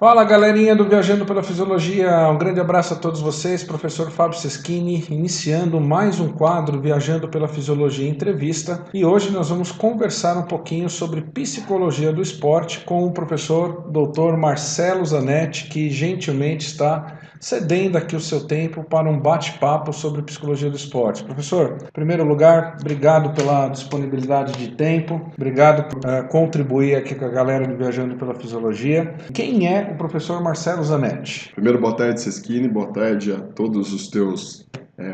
Fala galerinha do Viajando pela Fisiologia, um grande abraço a todos vocês, professor Fábio Seschini, iniciando mais um quadro Viajando pela Fisiologia Entrevista, e hoje nós vamos conversar um pouquinho sobre psicologia do esporte com o professor Dr. Marcelo Zanetti, que gentilmente está cedendo aqui o seu tempo para um bate-papo sobre psicologia do esporte. Professor, em primeiro lugar, obrigado pela disponibilidade de tempo, obrigado por contribuir aqui com a galera do Viajando pela Fisiologia. Quem é o professor Marcelo Zanetti? Primeiro, boa tarde, Seschini, boa tarde a todos os teus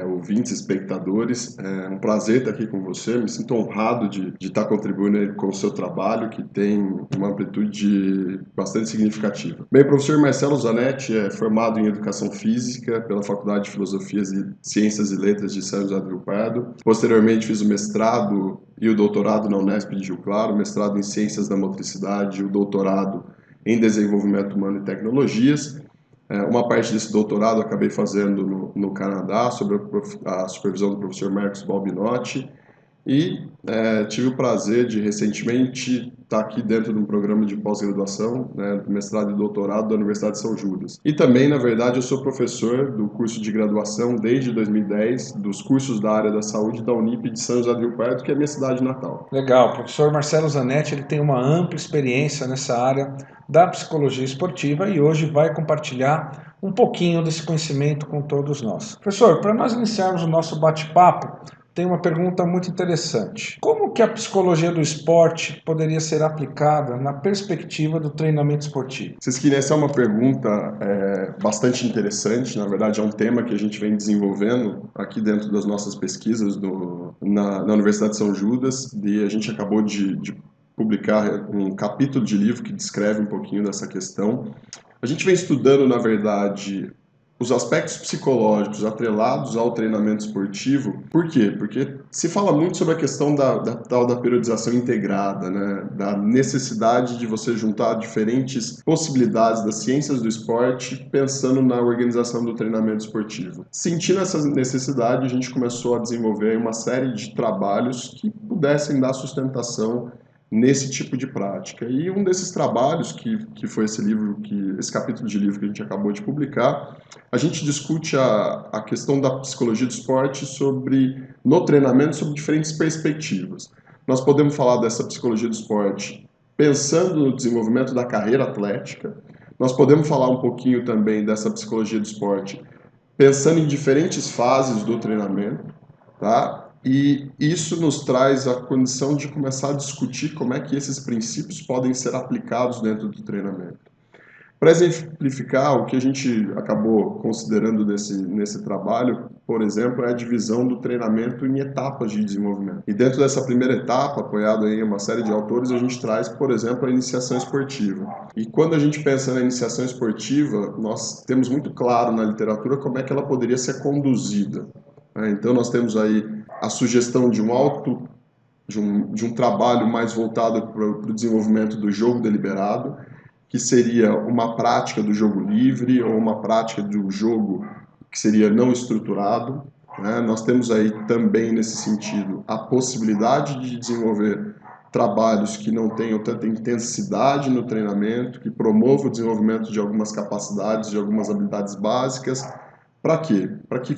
ouvintes, espectadores. É um prazer estar aqui com você, me sinto honrado de estar contribuindo com o seu trabalho, que tem uma amplitude bastante significativa. Bem, o professor Marcelo Zanetti é formado em Educação Física pela Faculdade de Filosofia e Ciências e Letras de São José do Rio Pardo. Posteriormente, fiz o mestrado e o doutorado na Unesp de Rio Claro, mestrado em Ciências da Motricidade e o doutorado em Desenvolvimento Humano e Tecnologias. Uma parte desse doutorado eu acabei fazendo no Canadá, sob a supervisão do professor Marcos Balbinotti, e tive o prazer de recentemente estar aqui dentro de um programa de pós-graduação, do mestrado e doutorado da Universidade de São Judas. E também, na verdade, eu sou professor do curso de graduação desde 2010, dos cursos da área da saúde da Unip de São José do Rio Pardo, que é a minha cidade natal. Legal, o professor Marcelo Zanetti ele tem uma ampla experiência nessa área da psicologia esportiva e hoje vai compartilhar um pouquinho desse conhecimento com todos nós. Professor, para nós iniciarmos o nosso bate-papo, tem uma pergunta muito interessante. Como que a psicologia do esporte poderia ser aplicada na perspectiva do treinamento esportivo? Seschini, essa é uma pergunta bastante interessante. Na verdade, é um tema que a gente vem desenvolvendo aqui dentro das nossas pesquisas na Universidade de São Judas, e a gente acabou de publicar um capítulo de livro que descreve um pouquinho dessa questão. A gente vem estudando, na verdade, os aspectos psicológicos atrelados ao treinamento esportivo. Por quê? Porque se fala muito sobre a questão da tal da periodização integrada, né? Da necessidade de você juntar diferentes possibilidades das ciências do esporte pensando na organização do treinamento esportivo. Sentindo essa necessidade, a gente começou a desenvolver uma série de trabalhos que pudessem dar sustentação nesse tipo de prática. E um desses trabalhos, que foi esse capítulo de livro que a gente acabou de publicar, a gente discute a questão da psicologia do esporte no treinamento sob diferentes perspectivas. Nós podemos falar dessa psicologia do esporte pensando no desenvolvimento da carreira atlética. Nós podemos falar um pouquinho também dessa psicologia do esporte pensando em diferentes fases do treinamento, tá? E isso nos traz a condição de começar a discutir como é que esses princípios podem ser aplicados dentro do treinamento. Para exemplificar, o que a gente acabou considerando nesse trabalho, por exemplo, é a divisão do treinamento em etapas de desenvolvimento. E dentro dessa primeira etapa, apoiado em uma série de autores, a gente traz, por exemplo, a iniciação esportiva. E quando a gente pensa na iniciação esportiva, nós temos muito claro na literatura como é que ela poderia ser conduzida. Então nós temos aí a sugestão de um trabalho mais voltado para o desenvolvimento do jogo deliberado, que seria uma prática do jogo livre ou uma prática do jogo que seria não estruturado. Nós temos aí também, nesse sentido, a possibilidade de desenvolver trabalhos que não tenham tanta intensidade no treinamento, que promovam o desenvolvimento de algumas capacidades, de algumas habilidades básicas. Para quê? Para que,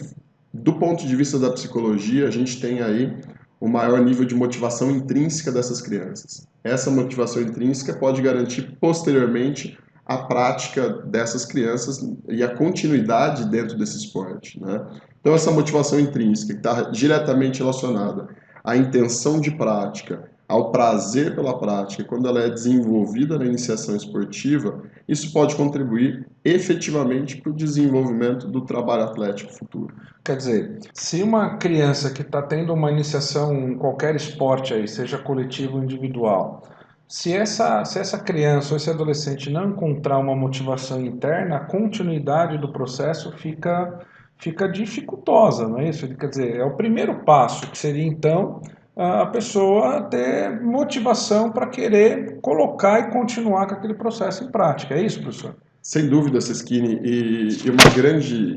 do ponto de vista da psicologia, a gente tenha aí o maior nível de motivação intrínseca dessas crianças. Essa motivação intrínseca pode garantir posteriormente a prática dessas crianças e a continuidade dentro desse esporte, né? Então essa motivação intrínseca que está diretamente relacionada à intenção de prática, ao prazer pela prática, quando ela é desenvolvida na iniciação esportiva, isso pode contribuir efetivamente para o desenvolvimento do trabalho atlético futuro. Quer dizer, se uma criança que está tendo uma iniciação em qualquer esporte aí, seja coletivo ou individual, se essa criança ou esse adolescente não encontrar uma motivação interna, a continuidade do processo fica dificultosa, não é isso? Quer dizer, é o primeiro passo, que seria então a pessoa ter motivação para querer colocar e continuar com aquele processo em prática. É isso, professor? Sem dúvida, Seschini, e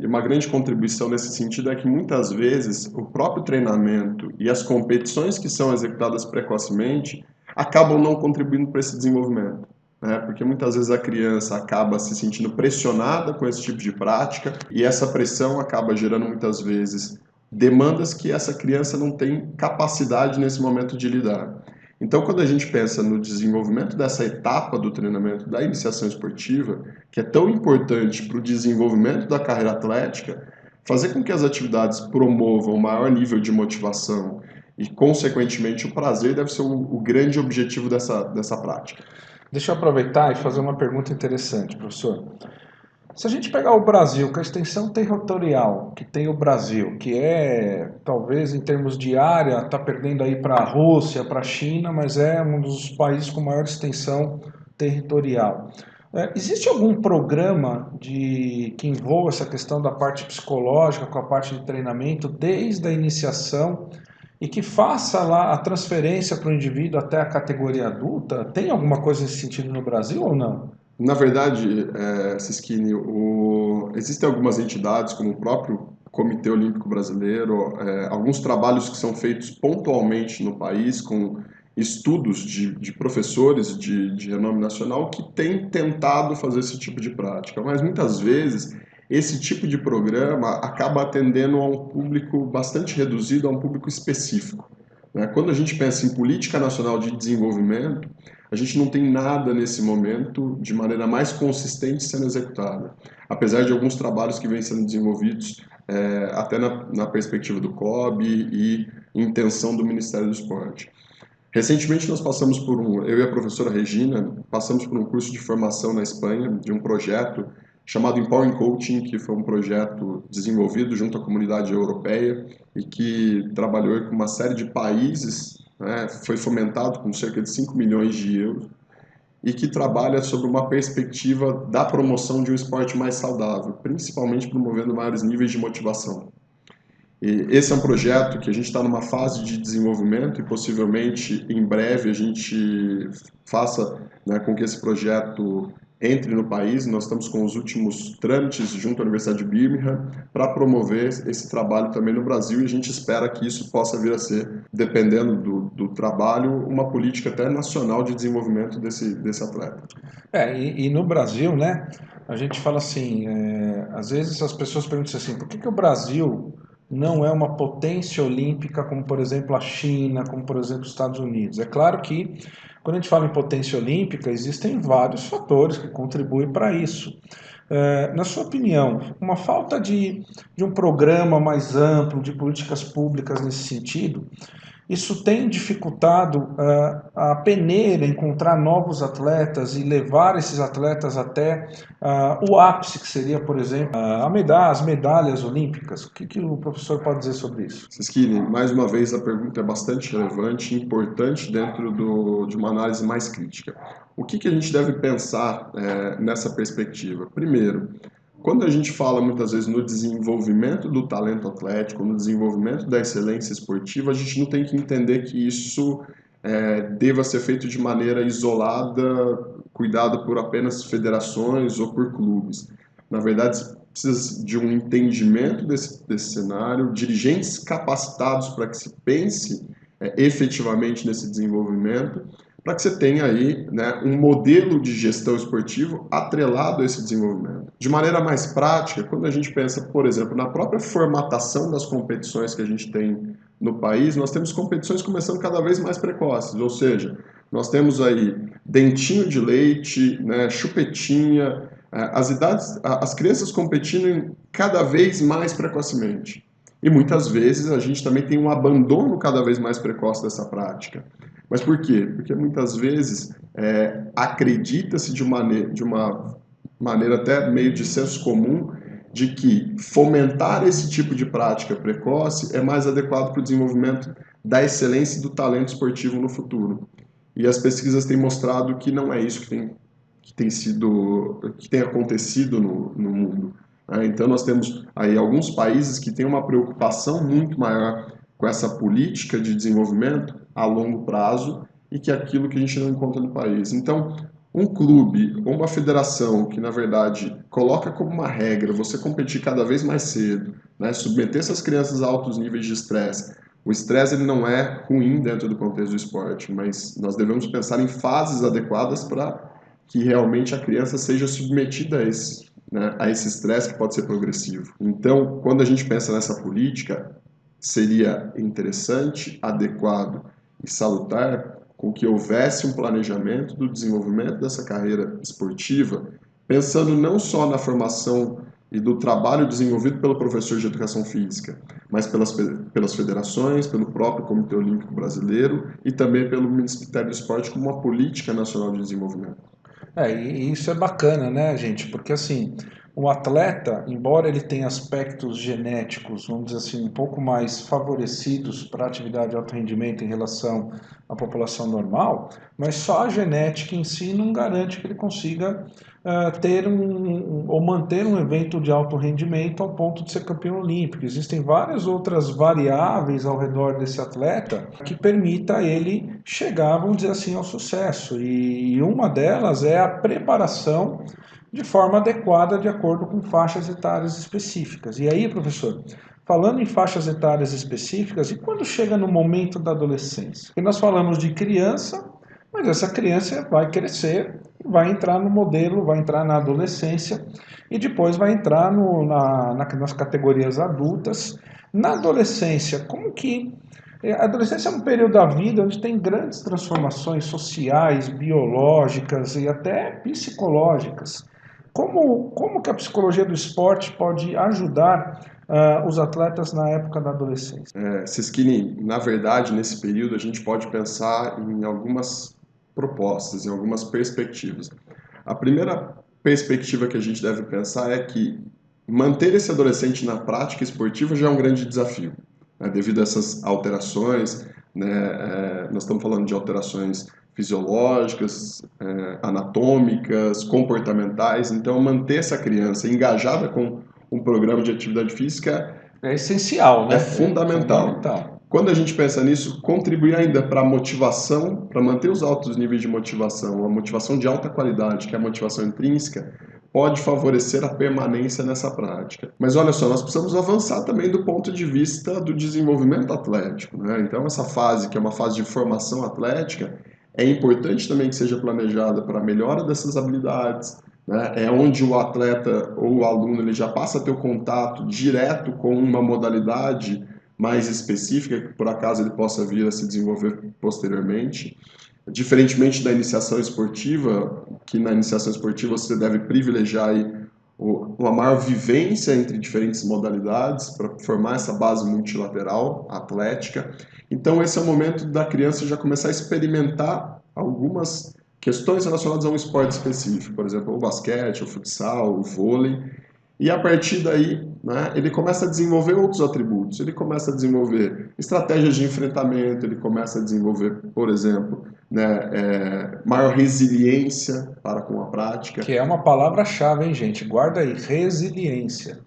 uma grande contribuição nesse sentido é que muitas vezes o próprio treinamento e as competições que são executadas precocemente acabam não contribuindo para esse desenvolvimento. né? Porque muitas vezes a criança acaba se sentindo pressionada com esse tipo de prática e essa pressão acaba gerando muitas vezes demandas que essa criança não tem capacidade nesse momento de lidar. Então, quando a gente pensa no desenvolvimento dessa etapa do treinamento da iniciação esportiva, que é tão importante para o desenvolvimento da carreira atlética, fazer com que as atividades promovam um maior nível de motivação e, consequentemente, o prazer deve ser o grande objetivo dessa prática. Deixa eu aproveitar e fazer uma pergunta interessante, professor. Se a gente pegar o Brasil, com a extensão territorial que tem o Brasil, que é, talvez em termos de área, está perdendo aí para a Rússia, para a China, mas é um dos países com maior extensão territorial. Existe algum programa que envolva essa questão da parte psicológica com a parte de treinamento desde a iniciação e que faça lá a transferência para o indivíduo até a categoria adulta? Tem alguma coisa nesse sentido no Brasil ou não? Na verdade, Siskini, existem algumas entidades, como o próprio Comitê Olímpico Brasileiro, alguns trabalhos que são feitos pontualmente no país, com estudos de professores de renome nacional que têm tentado fazer esse tipo de prática. Mas muitas vezes esse tipo de programa acaba atendendo a um público bastante reduzido, a um público específico, né? Quando a gente pensa em política nacional de desenvolvimento, a gente não tem nada nesse momento de maneira mais consistente sendo executada, apesar de alguns trabalhos que vêm sendo desenvolvidos até na perspectiva do COB e intenção do Ministério do Esporte. Recentemente nós passamos eu e a professora Regina, passamos por um curso de formação na Espanha, de um projeto chamado Empowering Coaching, que foi um projeto desenvolvido junto à comunidade europeia e que trabalhou com uma série de países, né, foi fomentado com cerca de 5 milhões de euros, e que trabalha sobre uma perspectiva da promoção de um esporte mais saudável, principalmente promovendo maiores níveis de motivação. E esse é um projeto que a gente está numa fase de desenvolvimento e possivelmente em breve a gente faça, né, com que esse projeto entre no país. Nós estamos com os últimos trâmites junto à Universidade de Birmingham para promover esse trabalho também no Brasil e a gente espera que isso possa vir a ser, dependendo do trabalho, uma política até nacional de desenvolvimento desse atleta. E no Brasil, né, a gente fala assim, às vezes as pessoas perguntam assim, por que o Brasil não é uma potência olímpica como, por exemplo, a China, como, por exemplo, os Estados Unidos? É claro que, quando a gente fala em potência olímpica, existem vários fatores que contribuem para isso. Na sua opinião, uma falta de um programa mais amplo, de políticas públicas nesse sentido, isso tem dificultado a peneira, encontrar novos atletas e levar esses atletas até o ápice, que seria, por exemplo, as medalhas olímpicas. O que o professor pode dizer sobre isso? Siskini, mais uma vez a pergunta é bastante relevante e importante dentro de uma análise mais crítica. O que a gente deve pensar nessa perspectiva? Primeiro, quando a gente fala muitas vezes no desenvolvimento do talento atlético, no desenvolvimento da excelência esportiva, a gente não tem que entender que isso deva ser feito de maneira isolada, cuidado por apenas federações ou por clubes. Na verdade, precisa de um entendimento desse cenário, dirigentes capacitados para que se pense efetivamente nesse desenvolvimento, para que você tenha aí, né, um modelo de gestão esportivo atrelado a esse desenvolvimento. De maneira mais prática, quando a gente pensa, por exemplo, na própria formatação das competições que a gente tem no país, nós temos competições começando cada vez mais precoces, ou seja, nós temos aí dentinho de leite, né, chupetinha, as crianças competindo cada vez mais precocemente. E muitas vezes a gente também tem um abandono cada vez mais precoce dessa prática. Mas por quê? Porque muitas vezes acredita-se de uma maneira até meio de senso comum de que fomentar esse tipo de prática precoce é mais adequado para o desenvolvimento da excelência e do talento esportivo no futuro. E as pesquisas têm mostrado que não é isso que tem acontecido no mundo. Então nós temos aí alguns países que têm uma preocupação muito maior com essa política de desenvolvimento a longo prazo e que é aquilo que a gente não encontra no país. Então, um clube ou uma federação que, na verdade, coloca como uma regra você competir cada vez mais cedo, né, submeter essas crianças a altos níveis de estresse. O estresse ele não é ruim dentro do contexto do esporte, mas nós devemos pensar em fases adequadas para que realmente a criança seja submetida a esse, né, a esse estresse que pode ser progressivo. Então, quando a gente pensa nessa política, seria interessante, adequado e salutar com que houvesse um planejamento do desenvolvimento dessa carreira esportiva, pensando não só na formação e do trabalho desenvolvido pelo professor de educação física, mas pelas federações, pelo próprio Comitê Olímpico Brasileiro e também pelo Ministério do Esporte como uma política nacional de desenvolvimento. E isso é bacana, né, gente? Porque assim, o atleta, embora ele tenha aspectos genéticos, vamos dizer assim, um pouco mais favorecidos para a atividade de alto rendimento em relação à população normal, mas só a genética em si não garante que ele consiga ter ou manter um evento de alto rendimento ao ponto de ser campeão olímpico. Existem várias outras variáveis ao redor desse atleta que permita a ele chegar, vamos dizer assim, ao sucesso. E uma delas é a preparação de forma adequada de acordo com faixas etárias específicas. E aí, professor, falando em faixas etárias específicas, e quando chega no momento da adolescência? Porque nós falamos de criança, mas essa criança vai crescer, vai entrar no modelo, vai entrar na adolescência e depois vai entrar nas categorias adultas. Na adolescência, como que a adolescência é um período da vida onde tem grandes transformações sociais, biológicas e até psicológicas. Como que a psicologia do esporte pode ajudar os atletas na época da adolescência? Siskini, na verdade, nesse período a gente pode pensar em algumas propostas, em algumas perspectivas. A primeira perspectiva que a gente deve pensar é que manter esse adolescente na prática esportiva já é um grande desafio, né, devido a essas alterações, né, nós estamos falando de alterações fisiológicas, anatômicas, comportamentais, então manter essa criança engajada com um programa de atividade física é essencial, né? É fundamental. Quando a gente pensa nisso, contribuir ainda para a motivação, para manter os altos níveis de motivação, a motivação de alta qualidade, que é a motivação intrínseca, pode favorecer a permanência nessa prática. Mas olha só, nós precisamos avançar também do ponto de vista do desenvolvimento atlético, né? Então essa fase, que é uma fase de formação atlética, é importante também que seja planejada para a melhora dessas habilidades, né? É onde o atleta ou o aluno ele já passa a ter o contato direto com uma modalidade mais específica, que por acaso ele possa vir a se desenvolver posteriormente. Diferentemente da iniciação esportiva, que na iniciação esportiva você deve privilegiar aí uma maior vivência entre diferentes modalidades para formar essa base multilateral atlética. Então esse é o momento da criança já começar a experimentar algumas questões relacionadas a um esporte específico, por exemplo, o basquete, o futsal, o vôlei, e a partir daí, né, ele começa a desenvolver outros atributos, ele começa a desenvolver estratégias de enfrentamento, ele começa a desenvolver, por exemplo, né, maior resiliência para com a prática. Que é uma palavra-chave, hein, gente? Guarda aí, resiliência.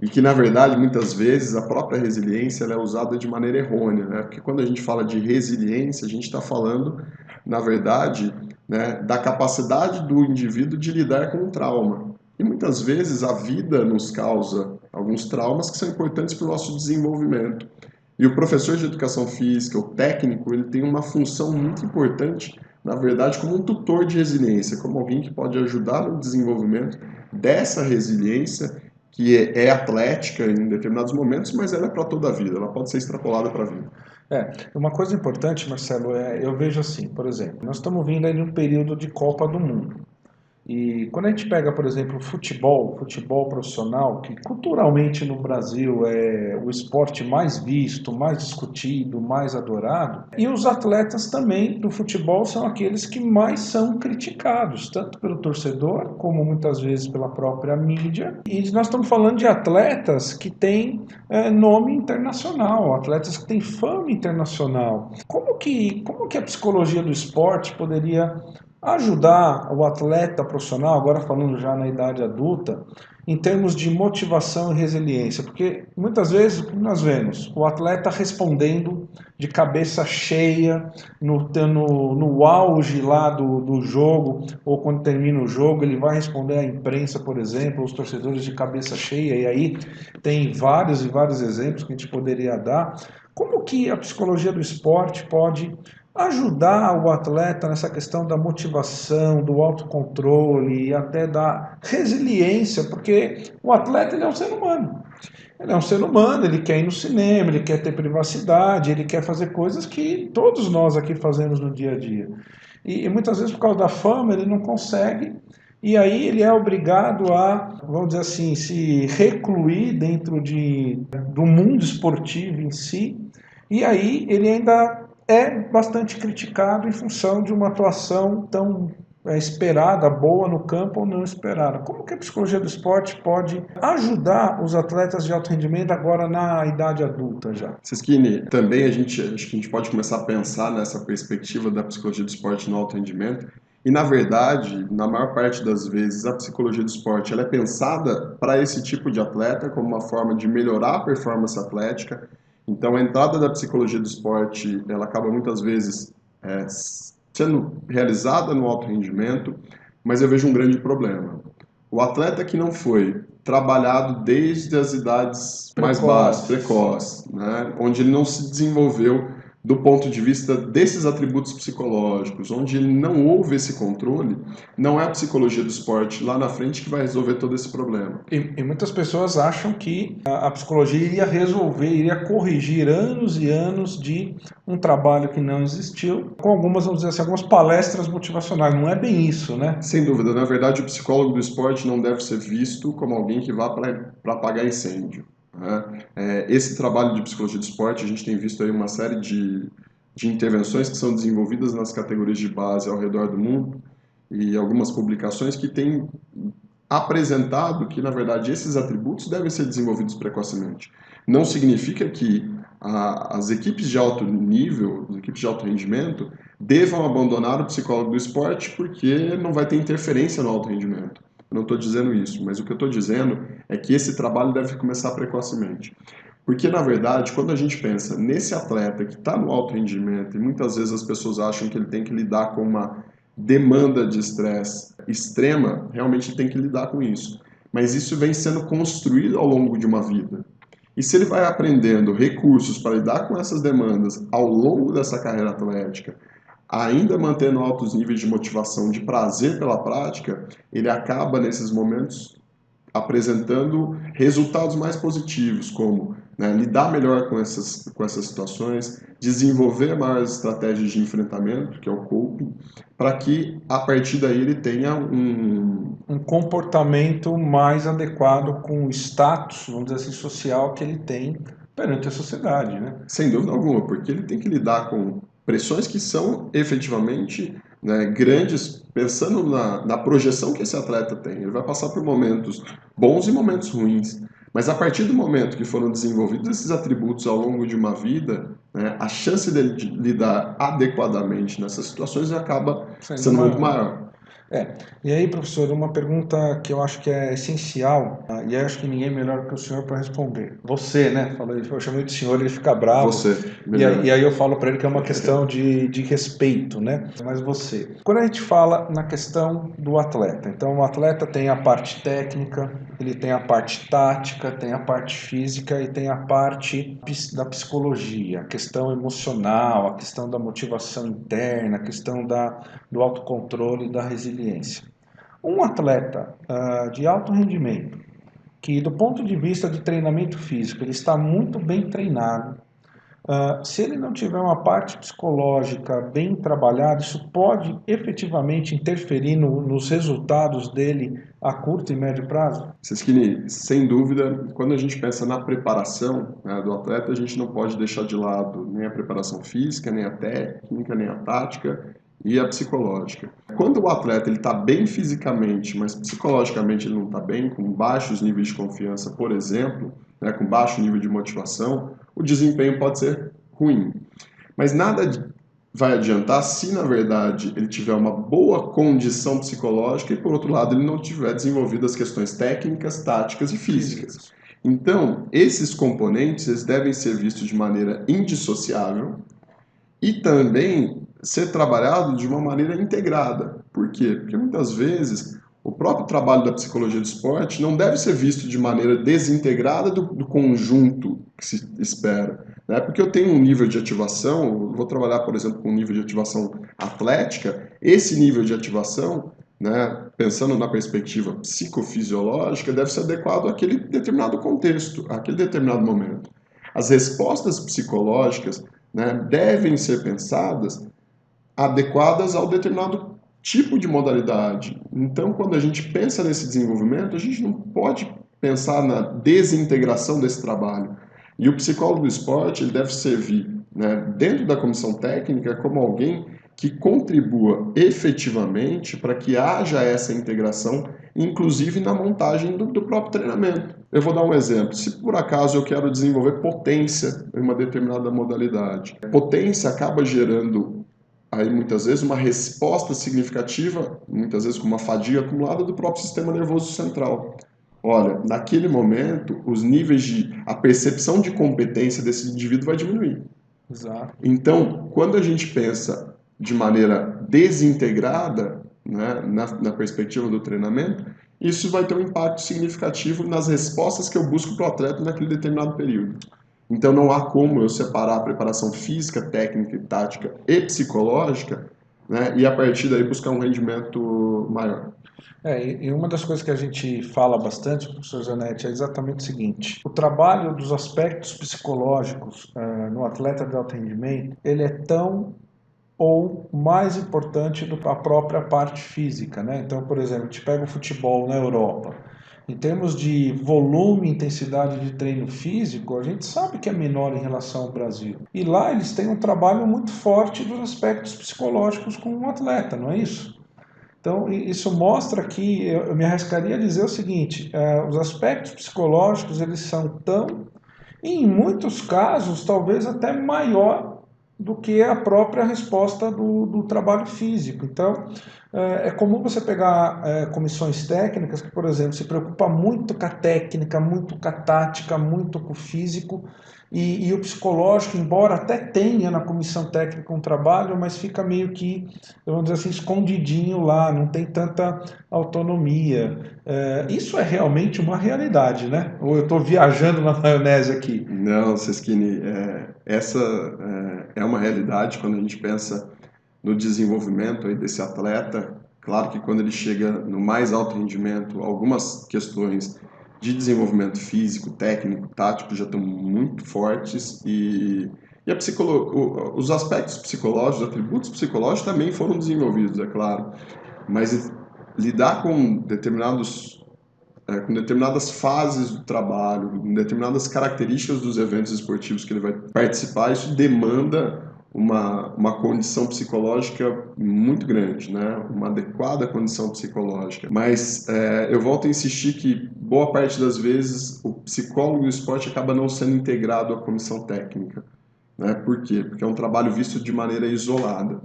E que, na verdade, muitas vezes a própria resiliência ela é usada de maneira errônea, né? Porque quando a gente fala de resiliência, a gente está falando, na verdade, né, da capacidade do indivíduo de lidar com um trauma. E muitas vezes a vida nos causa alguns traumas que são importantes para o nosso desenvolvimento. E o professor de educação física, o técnico, ele tem uma função muito importante, na verdade, como um tutor de resiliência, como alguém que pode ajudar no desenvolvimento dessa resiliência, que é atlética em determinados momentos, mas ela é para toda a vida, ela pode ser extrapolada para a vida. Uma coisa importante, Marcelo, eu vejo assim, por exemplo, nós estamos vindo aí num período de Copa do Mundo. E quando a gente pega, por exemplo, futebol profissional, que culturalmente no Brasil é o esporte mais visto, mais discutido, mais adorado, e os atletas também do futebol são aqueles que mais são criticados, tanto pelo torcedor, como muitas vezes pela própria mídia. E nós estamos falando de atletas que têm nome internacional, atletas que têm fama internacional. Como que a psicologia do esporte poderia ajudar o atleta profissional, agora falando já na idade adulta, em termos de motivação e resiliência? Porque muitas vezes o que nós vemos, o atleta respondendo de cabeça cheia, no auge lá do jogo, ou quando termina o jogo, ele vai responder à imprensa, por exemplo, os torcedores de cabeça cheia, e aí tem vários e vários exemplos que a gente poderia dar. Como que a psicologia do esporte pode ajudar o atleta nessa questão da motivação, do autocontrole e até da resiliência, porque o atleta ele é um ser humano. Ele é um ser humano, ele quer ir no cinema, ele quer ter privacidade, ele quer fazer coisas que todos nós aqui fazemos no dia a dia. E muitas vezes por causa da fama ele não consegue, e aí ele é obrigado a, vamos dizer assim, se recluir dentro do mundo esportivo em si, e aí ele ainda é bastante criticado em função de uma atuação tão esperada, boa no campo ou não esperada. Como que a psicologia do esporte pode ajudar os atletas de alto rendimento agora na idade adulta já? Siskini, também acho que a gente pode começar a pensar nessa perspectiva da psicologia do esporte no alto rendimento. E, na verdade, na maior parte das vezes, a psicologia do esporte ela é pensada para esse tipo de atleta como uma forma de melhorar a performance atlética. Então, a entrada da psicologia do esporte, ela acaba muitas vezes sendo realizada no alto rendimento, mas eu vejo um grande problema. O atleta que não foi trabalhado desde as idades mais baixas, precoces, né? Onde ele não se desenvolveu do ponto de vista desses atributos psicológicos, onde não houve esse controle, não é a psicologia do esporte lá na frente que vai resolver todo esse problema. E muitas pessoas acham que a psicologia iria resolver, iria corrigir anos e anos de um trabalho que não existiu, com algumas, vamos dizer assim, algumas palestras motivacionais. Não é bem isso, né? Sem dúvida. Na verdade, o psicólogo do esporte não deve ser visto como alguém que vá para apagar incêndio. Esse trabalho de psicologia do esporte, a gente tem visto aí uma série de intervenções que são desenvolvidas nas categorias de base ao redor do mundo e algumas publicações que têm apresentado que, na verdade, esses atributos devem ser desenvolvidos precocemente. Não significa que as equipes de alto nível, as equipes de alto rendimento, devam abandonar o psicólogo do esporte porque não vai ter interferência no alto rendimento. Eu não estou dizendo isso, mas o que eu estou dizendo é que esse trabalho deve começar precocemente. Porque, na verdade, quando a gente pensa nesse atleta que está no alto rendimento, e muitas vezes as pessoas acham que ele tem que lidar com uma demanda de estresse extrema, realmente ele tem que lidar com isso. Mas isso vem sendo construído ao longo de uma vida. E se ele vai aprendendo recursos para lidar com essas demandas ao longo dessa carreira atlética, ainda mantendo altos níveis de motivação, de prazer pela prática, ele acaba nesses momentos apresentando resultados mais positivos, como lidar melhor com essas situações, desenvolver maiores estratégias de enfrentamento, que é o coping, para que a partir daí ele tenha um comportamento mais adequado com o status, vamos dizer assim, social que ele tem perante a sociedade, né? Sem dúvida alguma, porque ele tem que lidar com pressões que são efetivamente grandes, pensando na projeção que esse atleta tem. Ele vai passar por momentos bons e momentos ruins. Mas a partir do momento que foram desenvolvidos esses atributos ao longo de uma vida, a chance dele de lidar adequadamente nessas situações acaba sendo muito maior. E aí, professor, uma pergunta que eu acho que é essencial, e eu acho que ninguém é melhor que o senhor para responder. Você, né? Eu chamei de senhor, ele fica bravo. Você, e aí eu falo para ele que é uma questão de respeito, né? Mas você. Quando a gente fala na questão do atleta, então o atleta tem a parte técnica, ele tem a parte tática, tem a parte física e tem a parte da psicologia, a questão emocional, a questão da motivação interna, a questão do autocontrole e da resiliência. Um atleta de alto rendimento, que do ponto de vista de treinamento físico, ele está muito bem treinado, se ele não tiver uma parte psicológica bem trabalhada, isso pode efetivamente interferir nos resultados dele a curto e médio prazo? Siskini, sem dúvida, quando a gente pensa na preparação do atleta, a gente não pode deixar de lado nem a preparação física, nem a técnica, nem a tática e a psicológica. Quando o atleta está bem fisicamente, mas psicologicamente ele não está bem, com baixos níveis de confiança, por exemplo, com baixo nível de motivação, o desempenho pode ser ruim. Mas nada vai adiantar se, na verdade, ele tiver uma boa condição psicológica e, por outro lado, ele não tiver desenvolvido as questões técnicas, táticas e físicas. Então, esses componentes eles devem ser vistos de maneira indissociável e também ser trabalhado de uma maneira integrada. Por quê? Porque muitas vezes o próprio trabalho da psicologia do esporte não deve ser visto de maneira desintegrada do conjunto que se espera. né? Porque eu tenho um nível de ativação, eu vou trabalhar, por exemplo, com um nível de ativação atlética, esse nível de ativação, né, pensando na perspectiva psicofisiológica, deve ser adequado àquele determinado contexto, àquele determinado momento. As respostas psicológicas, né, devem ser pensadas adequadas ao determinado tipo de modalidade. Então, quando a gente pensa nesse desenvolvimento, a gente não pode pensar na desintegração desse trabalho. E o psicólogo do esporte ele deve servir, né, dentro da comissão técnica como alguém que contribua efetivamente para que haja essa integração, inclusive na montagem do próprio treinamento. Eu vou dar um exemplo. Se por acaso eu quero desenvolver potência em uma determinada modalidade, potência acaba gerando aí muitas vezes uma resposta significativa, muitas vezes com uma fadiga acumulada do próprio sistema nervoso central. Olha, naquele momento, os níveis a percepção de competência desse indivíduo vai diminuir. Exato. Então, quando a gente pensa de maneira desintegrada, né, na perspectiva do treinamento, isso vai ter um impacto significativo nas respostas que eu busco para o atleta naquele determinado período. Então não há como eu separar a preparação física, técnica, tática e psicológica, né, e a partir daí buscar um rendimento maior. E uma das coisas que a gente fala bastante, professor Zanetti, é exatamente o seguinte: o trabalho dos aspectos psicológicos no atleta de alto rendimento, ele é tão ou mais importante do que a própria parte física, né? Então, por exemplo, a gente pega o futebol na Europa. Em termos de volume e intensidade de treino físico, a gente sabe que é menor em relação ao Brasil. E lá eles têm um trabalho muito forte dos aspectos psicológicos com um atleta, não é isso? Então, isso mostra que eu me arriscaria a dizer o seguinte: os aspectos psicológicos eles são tão, e em muitos casos, talvez até maior do que a própria resposta do trabalho físico. Então, é comum você pegar comissões técnicas que, por exemplo, se preocupa muito com a técnica, muito com a tática, muito com o físico, e o psicológico, embora até tenha na comissão técnica um trabalho, mas fica meio que, vamos dizer assim, escondidinho lá, não tem tanta autonomia. Isso é realmente uma realidade, né? Ou eu estou viajando na maionese aqui? Não, Seskini, essa é uma realidade quando a gente pensa no desenvolvimento aí desse atleta. Claro que quando ele chega no mais alto rendimento, algumas questões de desenvolvimento físico, técnico, tático já estão muito fortes e os aspectos psicológicos, os atributos psicológicos também foram desenvolvidos, é claro, mas lidar com determinadas fases do trabalho, com determinadas características dos eventos esportivos que ele vai participar, isso demanda uma condição psicológica muito grande, né? Uma adequada condição psicológica. Mas eu volto a insistir que boa parte das vezes o psicólogo do esporte acaba não sendo integrado à comissão técnica. Né? Por quê? Porque é um trabalho visto de maneira isolada.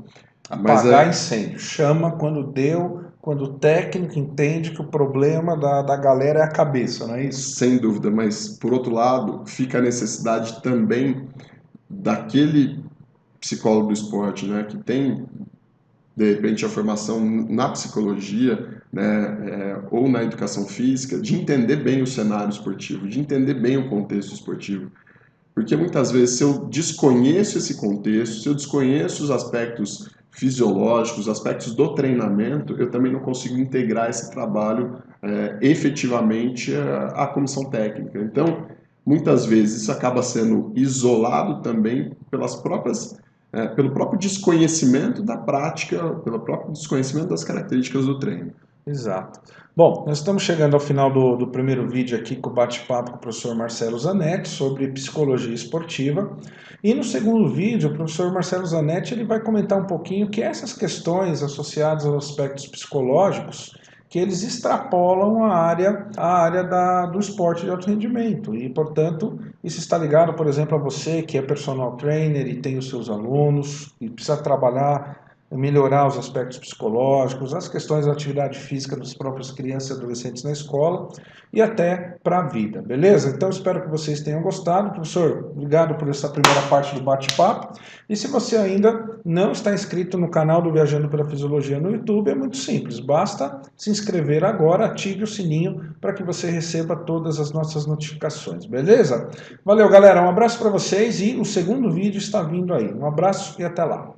Apagar incêndio. Chama quando deu, quando o técnico entende que o problema da galera é a cabeça, não é isso? Sem dúvida, mas por outro lado, fica a necessidade também daquele psicólogo do esporte, né, que tem de repente a formação na psicologia, né, ou na educação física, de entender bem o cenário esportivo, de entender bem o contexto esportivo. Porque muitas vezes, se eu desconheço esse contexto, se eu desconheço os aspectos fisiológicos, os aspectos do treinamento, eu também não consigo integrar esse trabalho efetivamente à comissão técnica. Então, muitas vezes isso acaba sendo isolado também pelo próprio desconhecimento da prática, pelo próprio desconhecimento das características do treino. Exato. Bom, nós estamos chegando ao final do primeiro vídeo aqui com o bate-papo com o professor Marcelo Zanetti sobre psicologia esportiva. E no segundo vídeo, o professor Marcelo Zanetti ele vai comentar um pouquinho que essas questões associadas aos aspectos psicológicos que eles extrapolam a área do esporte de alto rendimento. E, portanto, isso está ligado, por exemplo, a você que é personal trainer e tem os seus alunos e precisa trabalhar melhorar os aspectos psicológicos, as questões da atividade física das próprias crianças e adolescentes na escola e até para a vida, beleza? Então espero que vocês tenham gostado. Professor, obrigado por essa primeira parte do bate-papo. E se você ainda não está inscrito no canal do Viajando pela Fisiologia no YouTube, é muito simples, basta se inscrever agora, ative o sininho para que você receba todas as nossas notificações, beleza? Valeu, galera, um abraço para vocês e o segundo vídeo está vindo aí. Um abraço e até lá.